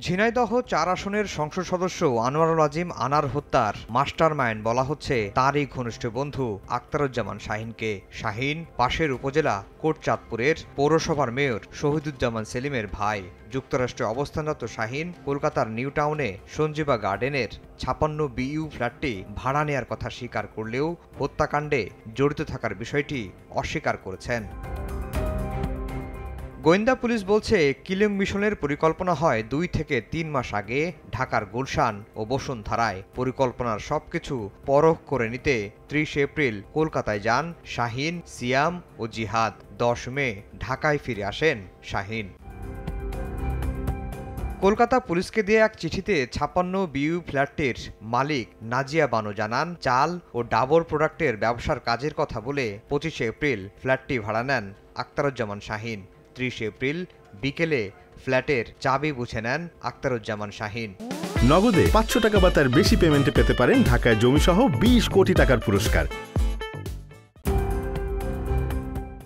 ঝিনাইদহ ৪ আসনের সংসদ সদস্য আনোয়ারুল আজিম আনার হত্যার মাস্টারমাইন্ড বলা হচ্ছে তারই ঘনিষ্ঠ বন্ধু আখতারুজ্জামান শাহীনকে। শাহীন পাশের উপজেলা কোটচাঁদপুরের পৌরসভার মেয়র শহীদুজ্জামান সেলিমের ভাই। যুক্তরাষ্ট্রে অবস্থানরত শাহীন কলকাতার নিউ টাউনে সঞ্জীবা গার্ডেনের ৫৬ বিইউ ফ্ল্যাটটি ভাড়া নেয়ার কথা স্বীকার করলেও হত্যাকাণ্ডে জড়িত থাকার বিষয়টি অস্বীকার করেছেন। গোয়েন্দা পুলিশ বলছে, কিলিং মিশনের পরিকল্পনা হয় ২ থেকে ৩ মাস আগে ঢাকার গুলশান ও বসুন্ধরায়। পরিকল্পনার সবকিছু পরখ করে নিতে ৩০ এপ্রিল কলকাতায় যান শাহীন, সিয়াম ও জিহাদ। ১০ মে ঢাকায় ফিরে আসেন শাহীন। কলকাতা পুলিশকে দিয়ে এক চিঠিতে ৫৬ বিইউ ফ্ল্যাটটির মালিক নাজিয়া বানু জানান, চাল ও ডাবর প্রোডাক্টের ব্যবসার কাজের কথা বলে ২৫ এপ্রিল ফ্ল্যাটটি ভাড়া নেন আখতারুজ্জামান শাহীন। ৩০ এপ্রিল বিকেলে ফ্ল্যাটের চাবি বুঝে নেন আখতারুজ্জামান শাহীন। নগদে ৫০০ টাকা বা তার বেশি পেমেন্টে পেতে পারেন ঢাকায় জমিসহ ২০ কোটি টাকার পুরস্কার।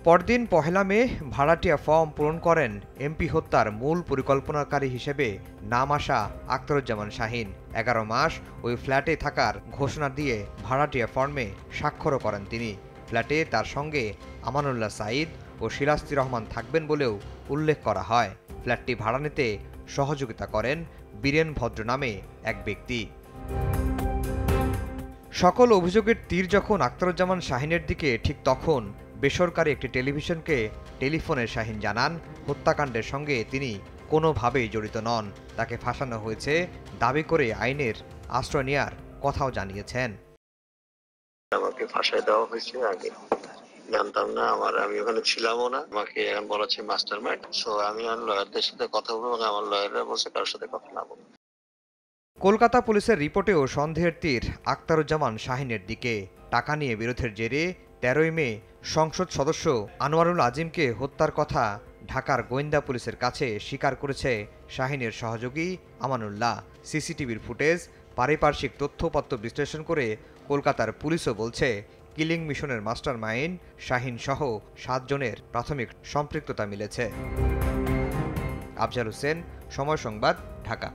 পরদিন ১ মে ভাড়াটিয়া ফর্ম পূরণ করেন এমপি হত্যার মূল পরিকল্পনাকারী হিসেবে নাম আসা আখতারুজ্জামান শাহীন। ১১ মাস ওই ফ্ল্যাটে থাকার ঘোষণা দিয়ে ভাড়াটিয়া ফর্মে স্বাক্ষরও করেন তিনি। ফ্ল্যাটে তার সঙ্গে আমানুল্লাহ সাঈদ ও শিলাস্তি রহমান থাকবেন বলেও উল্লেখ করা হয়। ফ্ল্যাটটি ভাড়া নিতে সহযোগিতা করেন বীরেন ভদ্র নামে এক ব্যক্তি। সকল অভিযোগের তীর যখন আখতারুজ্জামান শাহীনের দিকে, ঠিক তখন বেসরকারি একটি টেলিভিশনকে টেলিফোনে শাহীন জানান, হত্যাকাণ্ডের সঙ্গে তিনি কোনোভাবেই জড়িত নন। তাকে ফাঁসানো হয়েছে দাবি করে আইনের আশ্রয় নেয়ার কথাও জানিয়েছেন। আমাকে ফাঁসায় দেওয়া হয়েছে, আগে জানতাম না, আমি ওখানে ছিলামও না। আমাকে এখন বলা হচ্ছে মাস্টারমাইন্ড। সো আমি আমার লয়ারদের সাথে কথা বলবো এবং আমার লয়াররা বলছে কারোর সাথে কথা না বলবো। কলকাতা পুলিশের রিপোর্টেও সন্দেহের তীর আখতারুজ্জামান শাহীনের দিকে। টাকা নিয়ে বিরোধের জেরে ১৩ মে সংসদ সদস্য আনোয়ারুল আজিমকে হত্যার কথা ঢাকার গোয়েন্দা পুলিশের কাছে স্বীকার করেছে শাহীনের সহযোগী আমানুল্লাহ। সিসিটিভির ফুটেজ, পারিপার্শ্বিক তথ্যপত্র বিশ্লেষণ করে কলকাতার পুলিশও বলছে, কিলিং মিশনের মাস্টারমাইন্ড শাহীন সহ ৭ জনের প্রাথমিক সম্পৃক্ততা মিলেছে। আফজাল হোসেন, সময় সংবাদ, ঢাকা।